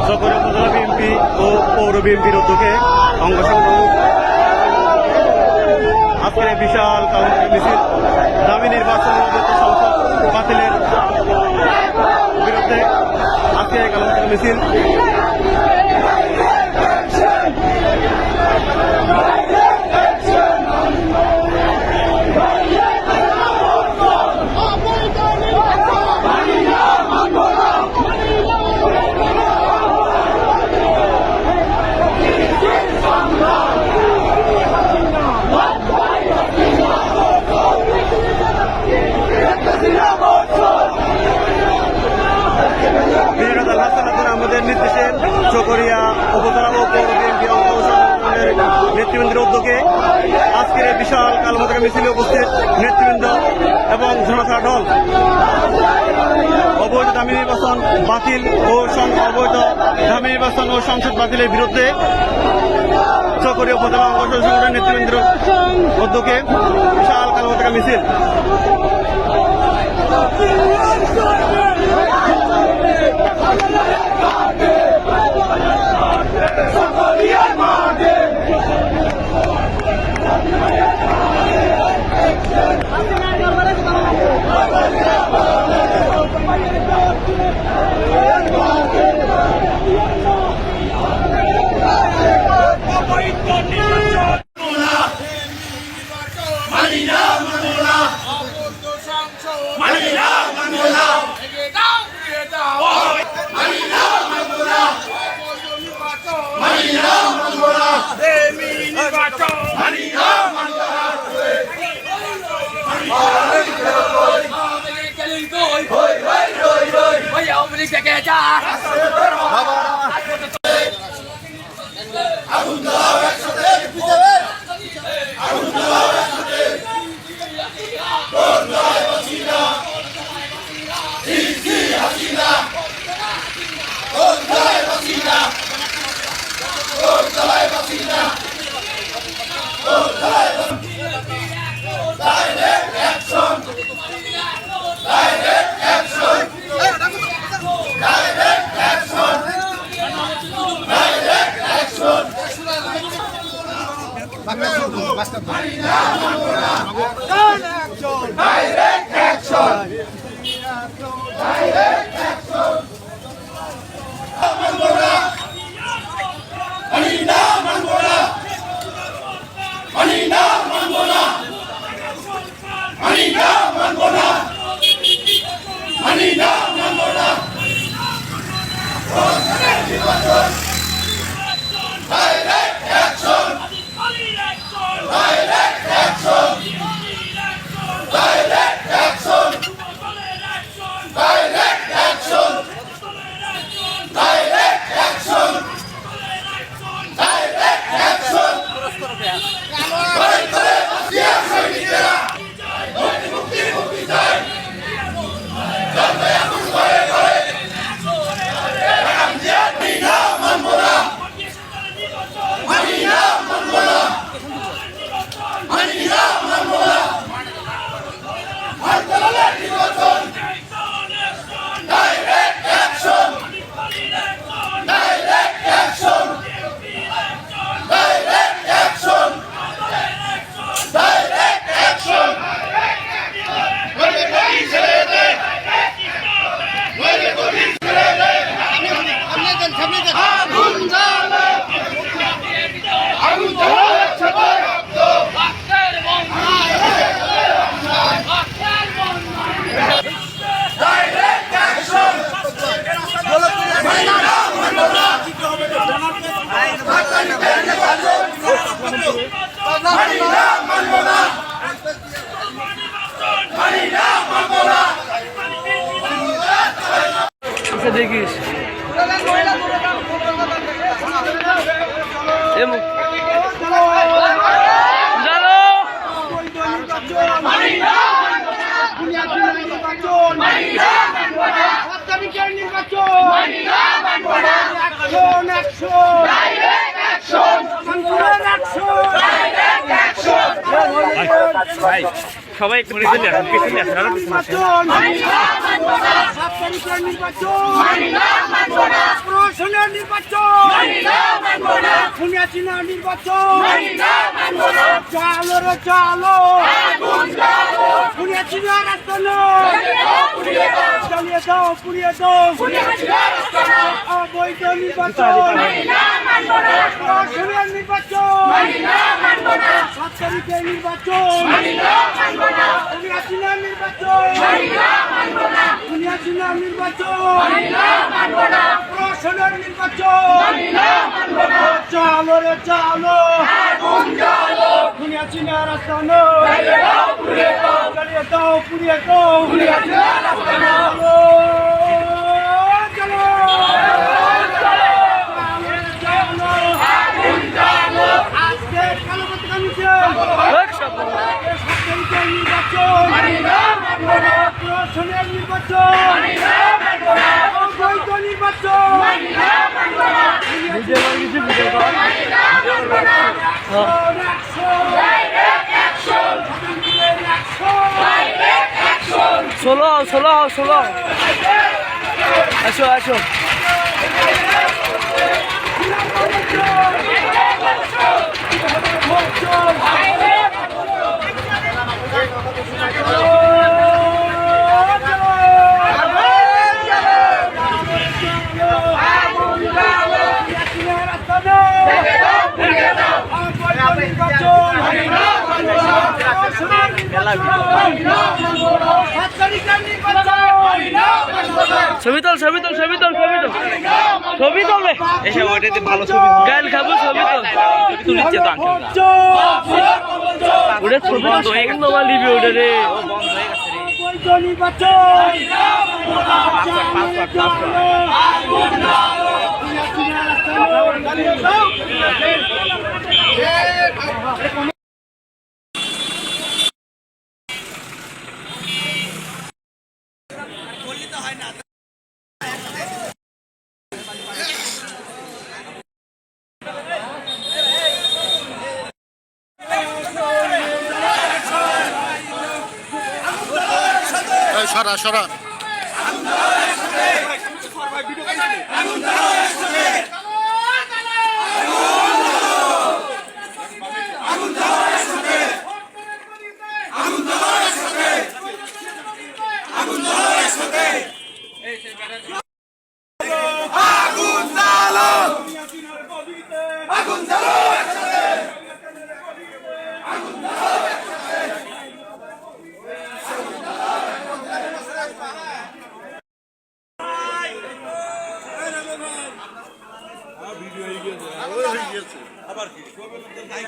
চকরিয়া উপজেলা বিএনপি ও পৌর বিএনপির উদ্যোগে অঙ্গ সংগঠন আজকের বিশাল কালমুখী মিছিল দাবি নির্বাচন সংসদ বাতিলের বিরুদ্ধে আজকের কালমুখী মিছিল। আমাদের নির্দেশে চকরিয়া উপজেলা ও পৌর বিএনপি অঙ্গ সংগঠনের নেতৃবৃন্দের উদ্যোগে আজকের বিশাল কালমুখী মিছিলে উপস্থিত নেতৃবৃন্দ এবং জনতা দল অবৈধ দামি নির্বাচন বাতিল ও অবৈধ দামি নির্বাচন ও সংসদ বাতিলের বিরুদ্ধে চকরিয়া উপজেলা অঙ্গ সংগঠনের নেতৃবৃন্দের উদ্যোগে বিশাল কালমুখী মিছিল। দেখিস নির্বাচন ভাই সবাই একটু পিছনে আসেন, পিছনে আসেন, আরো পিছনে আসেন। প্রশাসনের নির্বাচন, নির্বাচন, চালো রে চালো, শুনিয়াছিনা রাস্তা চালিয়ে দাও, পুড়িয়ে দাও, অবৈধ নির্বাচন, প্রশাসনের নির্বাচন, 7 তারিখের নির্বাচন, শুনিয়াছিনা নির্বাচন, শুনিয়াছিনা নির্বাচন, প্রশাসনের নির্বাচন, চালো রে চালো, শুনিয়াছিনা রাস্তা চালিয়ে দাও, পুড়িয়ে দাও, চালো চালো, আজকে কালো পতাকা মিছিল, 7 তারিখের নির্বাচন, প্রশাসনের নির্বাচন, অবৈধ নির্বাচন, ষোলো আসো আসো। ছবি তোল এসে ওইটাতে ভালো ছবি হবে। গাইল খাবো, ছবি তোল তুলিচ্ছে তো আঙ্কেল ওটা ছবি বন্ধ হয়ে গেছে, লিবি ওটা রে সরা সরা